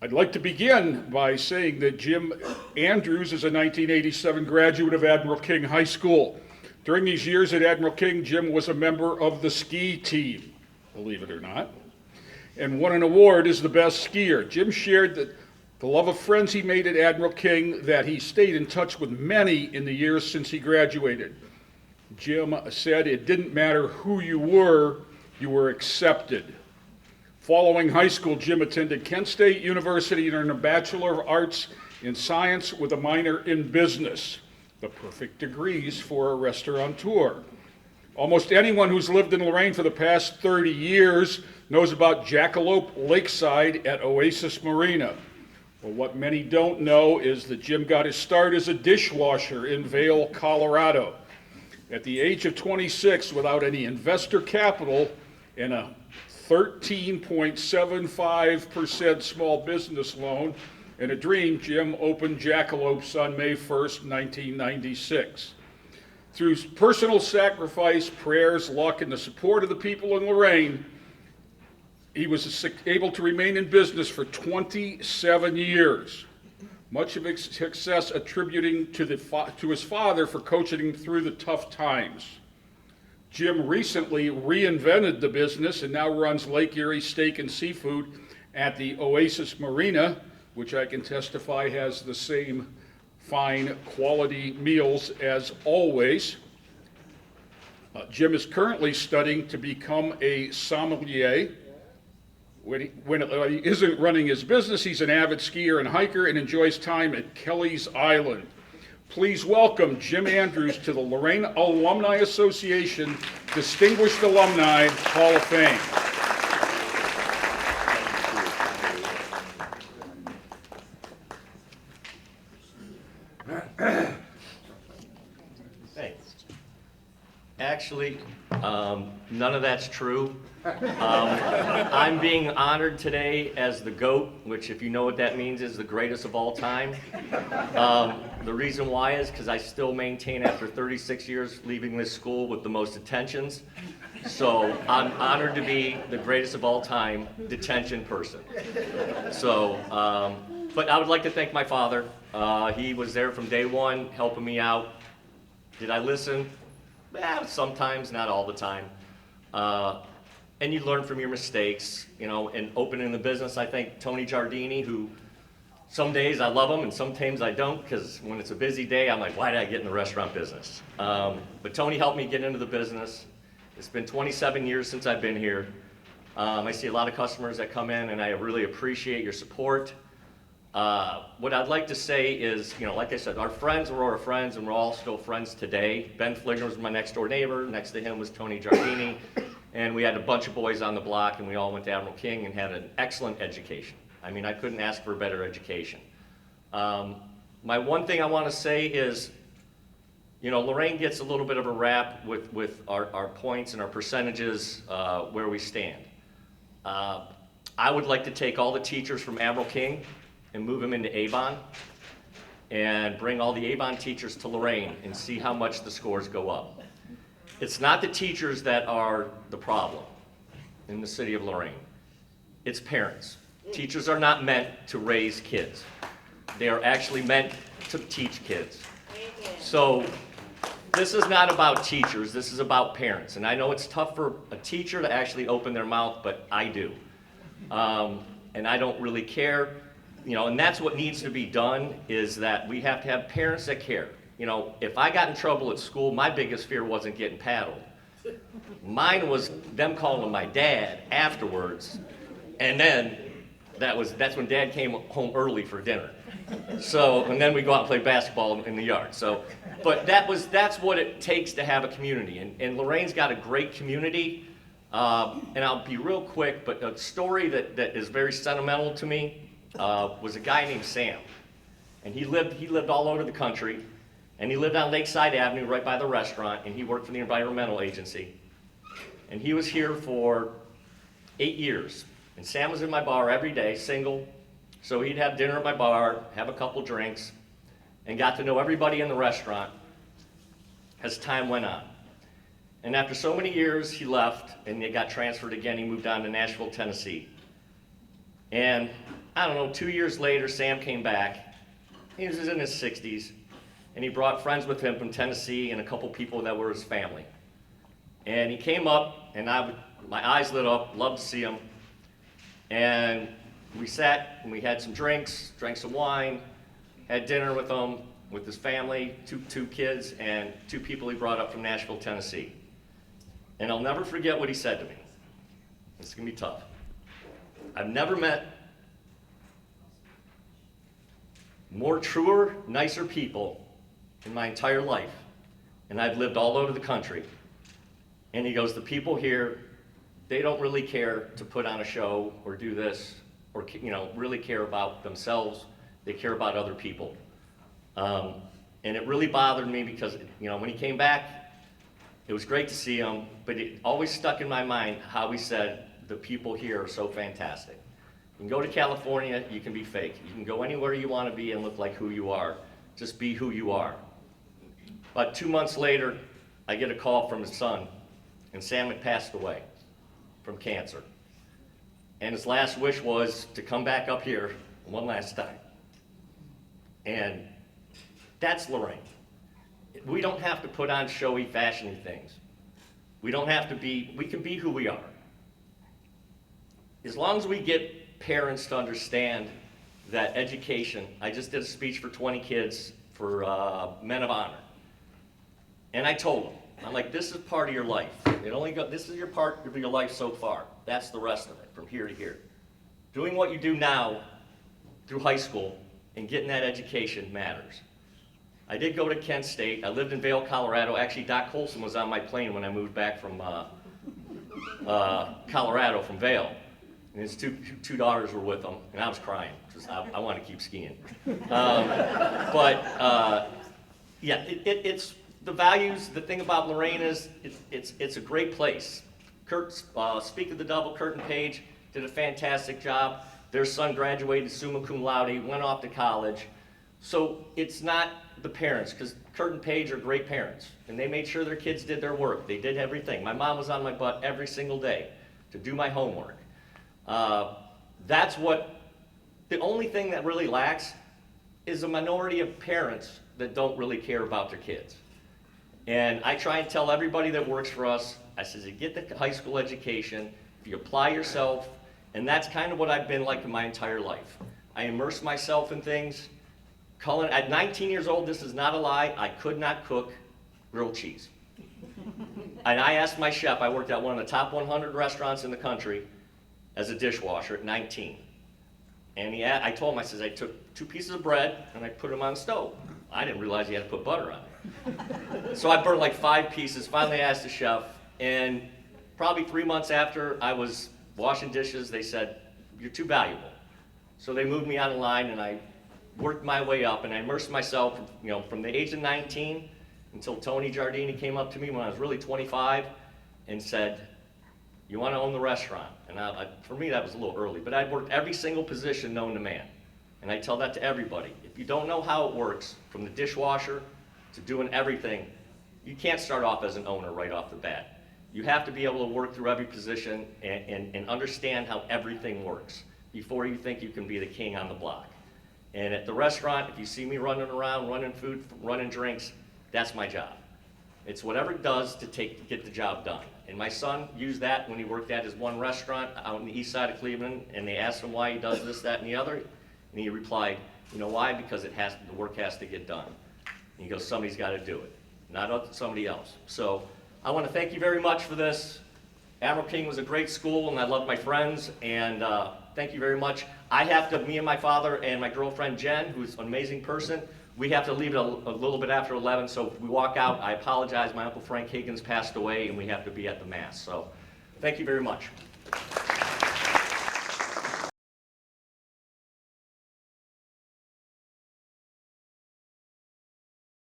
I'd like to begin by saying that Jim Andrews is a 1987 graduate of Admiral King High School. During these years at Admiral King, Jim was a member of the ski team, believe it or not, and won an award as the best skier. Jim shared the love of friends he made at Admiral King, that he stayed in touch with many in the years since he graduated. Jim said it didn't matter who you were accepted. Following high school, Jim attended Kent State University and earned a Bachelor of Arts in Science with a minor in business, the perfect degrees for a restaurateur. Almost anyone who's lived in Lorain for the past 30 years knows about Jackalope Lakeside at Oasis Marina. Well, what many don't know is that Jim got his start as a dishwasher in Vail, Colorado. At the age of 26, without any investor capital and a 13.75% small business loan and a dream, Jim opened Jackalopes on May 1st, 1996. Through personal sacrifice, prayers, luck, and the support of the people in Lorain, he was able to remain in business for 27 years. Much of his success attributing to his father for coaching him through the tough times. Jim recently reinvented the business and now runs Lake Erie Steak and Seafood at the Oasis Marina, which I can testify has the same fine quality meals as always. Jim is currently studying to become a sommelier. When he isn't running his business, he's an avid skier and hiker and enjoys time at Kelly's Island. Please welcome Jim Andrews to the Lorain Alumni Association Distinguished Alumni Hall of Fame. Thanks. Actually, none of that's true. I'm being honored today as the GOAT, which, if you know what that means, is the greatest of all time. The reason why is because I still maintain, after 36 years leaving this school, with the most detentions. So I'm honored to be the greatest of all time detention person. So, but I would like to thank my father. He was there from day one, helping me out. Did I listen? Sometimes, not all the time. And you learn from your mistakes, you know, and opening the business. I think Tony Giardini, who some days I love him and sometimes I don't, because when it's a busy day, I'm like, why did I get in the restaurant business? But Tony helped me get into the business. It's been 27 years since I've been here. I see a lot of customers that come in, and I really appreciate your support. What I'd like to say is, you know, like I said, our friends were our friends, and we're all still friends today. Ben Fligner was my next door neighbor. Next to him was Tony Giardini. And we had a bunch of boys on the block, and we all went to Admiral King and had an excellent education. I mean, I couldn't ask for a better education. My one thing I want to say is, you know, Lorain gets a little bit of a rap with our points and our percentages where we stand. I would like to take all the teachers from Admiral King and move them into Avon and bring all the Avon teachers to Lorain and see how much the scores go up. It's not the teachers that are the problem in the city of Lorain. It's parents. Teachers are not meant to raise kids. They are actually meant to teach kids. So this is not about teachers, this is about parents. And I know it's tough for a teacher to actually open their mouth, but I do. And I don't really care. You know, and that's what needs to be done, is that we have to have parents that care. You know, if I got in trouble at school, my biggest fear wasn't getting paddled. Mine was them calling my dad afterwards, and then that's when Dad came home early for dinner. So, and then we go out and play basketball in the yard. So, but that's what it takes to have a community, and Lorain's got a great community. And I'll be real quick, but a story that is very sentimental to me was a guy named Sam, and he lived all over the country. And he lived on Lakeside Avenue right by the restaurant, and he worked for the environmental agency. And he was here for 8 years. And Sam was in my bar every day, single. So he'd have dinner at my bar, have a couple drinks, and got to know everybody in the restaurant as time went on. And after so many years, he left, and he got transferred again. He moved on to Nashville, Tennessee. And I don't know, 2 years later, Sam came back. He was in his 60s, and he brought friends with him from Tennessee and a couple people that were his family. And he came up, and my eyes lit up, loved to see him. And we sat, and we had some drinks, drank some wine, had dinner with him, with his family, two kids, and 2 people he brought up from Nashville, Tennessee. And I'll never forget what he said to me. It's gonna be tough. I've never met more truer, nicer people in my entire life, and I've lived all over the country. And he goes, the people here, they don't really care to put on a show or do this, or really care about themselves. They care about other people. And it really bothered me because when he came back, it was great to see him, but it always stuck in my mind how he said, the people here are so fantastic. You can go to California, you can be fake. You can go anywhere you want to be and look like who you are. Just be who you are. About 2 months later, I get a call from his son, and Sam had passed away from cancer. And his last wish was to come back up here one last time. And that's Lorain. We don't have to put on showy, fashiony things. We can be who we are. As long as we get parents to understand that education, I just did a speech for 20 kids for Men of Honor. And I told them, I'm like, this is part of your life. This is your part of your life so far. That's the rest of it, from here to here. Doing what you do now through high school and getting that education matters. I did go to Kent State. I lived in Vail, Colorado. Actually, Doc Colson was on my plane when I moved back from Colorado, from Vail. And his two daughters were with him, and I was crying, because I want to keep skiing. Yeah, it's the values. The thing about Lorain is it's a great place. Speak of the Devil, Kurt and Paige did a fantastic job. Their son graduated summa cum laude, went off to college. So it's not the parents, because Kurt and Paige are great parents, and they made sure their kids did their work. They did everything. My mom was on my butt every single day to do my homework. The only thing that really lacks is a minority of parents that don't really care about their kids. And I try and tell everybody that works for us, I says, you get the high school education, if you apply yourself, and that's kind of what I've been like in my entire life. I immerse myself in things. At 19 years old, this is not a lie, I could not cook grilled cheese. And I asked my chef, I worked at one of the top 100 restaurants in the country as a dishwasher at 19. And I told him, I says, I took 2 pieces of bread and I put them on the stove. I didn't realize you had to put butter on it. So I burned like 5 pieces. Finally I asked the chef, and probably 3 months after I was washing dishes, they said, you're too valuable. So they moved me on the line, and I worked my way up, and I immersed myself, from the age of 19 until Tony Giardini came up to me when I was really 25 and said, you want to own the restaurant? And for me, that was a little early, but I'd worked every single position known to man. And I tell that to everybody. If you don't know how it works, from the dishwasher to doing everything, you can't start off as an owner right off the bat. You have to be able to work through every position and understand how everything works before you think you can be the king on the block. And at the restaurant, if you see me running around, running food, running drinks, that's my job. It's whatever it does to get the job done. And my son used that when he worked at his one restaurant out on the east side of Cleveland, and they asked him why he does this, that, and the other. And he replied, you know why? Because the work has to get done. And he goes, somebody's got to do it, not somebody else. So I want to thank you very much for this. Admiral King was a great school, and I love my friends, and thank you very much. Me and my father and my girlfriend Jen, who's an amazing person, we have to leave it a little bit after 11, so if we walk out, I apologize. My Uncle Frank Higgins passed away, and we have to be at the Mass. So thank you very much.